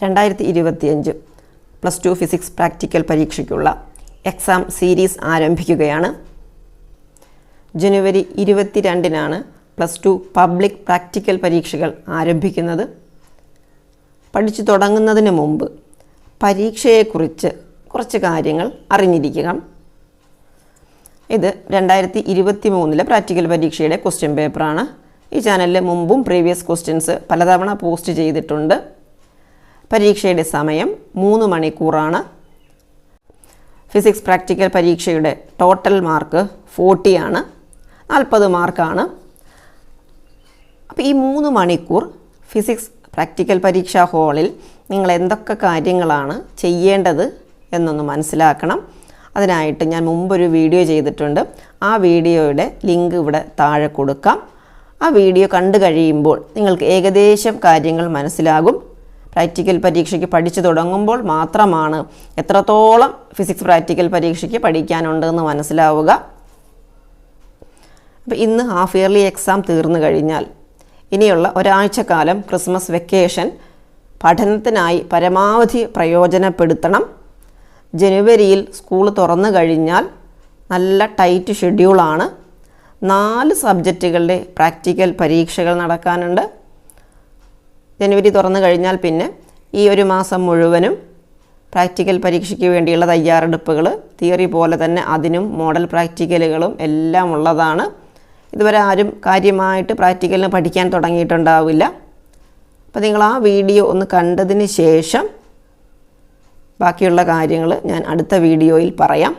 2025 +2 physics practical പരീക്ഷയ്ക്കുള്ള exam series ആരംഭിക്കുകയാണ്. ജനുവരി 22-നാണ് +2 public practical പരീക്ഷകൾ ആരംഭിക്കുന്നത്. പഠിച്ചു തുടങ്ങുന്നതിന് മുമ്പ് പരീക്ഷയെക്കുറിച്ച് കുറച്ച് കാര്യങ്ങൾ അറിഞ്ഞിരിക്കുക. ഇത് 2023 പ്രാക്ടിക്കൽ പരീക്ഷയുടെ ക്വസ്റ്റ്യൻ പേപ്പറാണ്. ഈ ചാനലിൽ മുമ്പും പ്രീവിയസ് ക്വസ്റ്റ്യൻസ് പലതവണ പോസ്റ്റ് ചെയ്തിട്ടുണ്ട്. പരീക്ഷയുടെ സമയം 3 മണിക്കൂറാണ്. ഫിസിക്സ് പ്രാക്ടിക്കൽ പരീക്ഷയുടെ ടോട്ടൽ മാർക്ക് 40 ആണ്, 40 മാർക്കാണ്. അപ്പോൾ ഈ 3 മണിക്കൂർ ഫിസിക്സ് പ്രാക്ടിക്കൽ പരീക്ഷാ ഹാളിൽ നിങ്ങൾ എന്തൊക്കെ കാര്യങ്ങളാണ് ചെയ്യേണ്ടത് എന്നൊന്ന് മനസ്സിലാക്കണം. അതിനായിട്ട് ഞാൻ മുമ്പൊരു വീഡിയോ ചെയ്തിട്ടുണ്ട്. ആ വീഡിയോയുടെ ലിങ്ക് ഇവിടെ താഴെ കൊടുക്കാം. ആ വീഡിയോ കണ്ടു കഴിയുമ്പോൾ നിങ്ങൾക്ക് ഏകദേശം കാര്യങ്ങൾ മനസ്സിലാകും. പ്രാക്ടിക്കൽ പരീക്ഷയ്ക്ക് പഠിച്ചു തുടങ്ങുമ്പോൾ മാത്രമാണ് എത്രത്തോളം ഫിസിക്സ് പ്രാക്ടിക്കൽ പരീക്ഷയ്ക്ക് പഠിക്കാനുണ്ടെന്ന് മനസ്സിലാവുക. അപ്പോൾ ഇന്ന് ഹാഫ് ഇയർലി എക്സാം തീർന്നു കഴിഞ്ഞാൽ ഇനിയുള്ള ഒരാഴ്ചക്കാലം ക്രിസ്മസ് വെക്കേഷൻ പഠനത്തിനായി പരമാവധി പ്രയോജനപ്പെടുത്തണം. ജനുവരിയിൽ സ്കൂൾ തുറന്നു കഴിഞ്ഞാൽ നല്ല ടൈറ്റ് ഷെഡ്യൂളാണ്. 4 സബ്ജക്റ്റുകളുടെ പ്രാക്ടിക്കൽ പരീക്ഷകൾ നടക്കാനുണ്ട്. ജനുവരി തുറന്നു കഴിഞ്ഞാൽ പിന്നെ ഈ ഒരു മാസം മുഴുവനും പ്രാക്ടിക്കൽ പരീക്ഷയ്ക്ക് വേണ്ടിയുള്ള തയ്യാറെടുപ്പുകൾ തിയറി പോലെ തന്നെ അതിനും മോഡൽ പ്രാക്ടിക്കലുകളും എല്ലാം ഉള്ളതാണ്. ഇതുവരെ ആരും കാര്യമായിട്ട് പ്രാക്ടിക്കലിന് പഠിക്കാൻ തുടങ്ങിയിട്ടുണ്ടാവില്ല. അപ്പോൾ നിങ്ങൾ ആ വീഡിയോ ഒന്ന് കണ്ടതിന് ശേഷം ബാക്കിയുള്ള കാര്യങ്ങൾ ഞാൻ അടുത്ത വീഡിയോയിൽ പറയാം.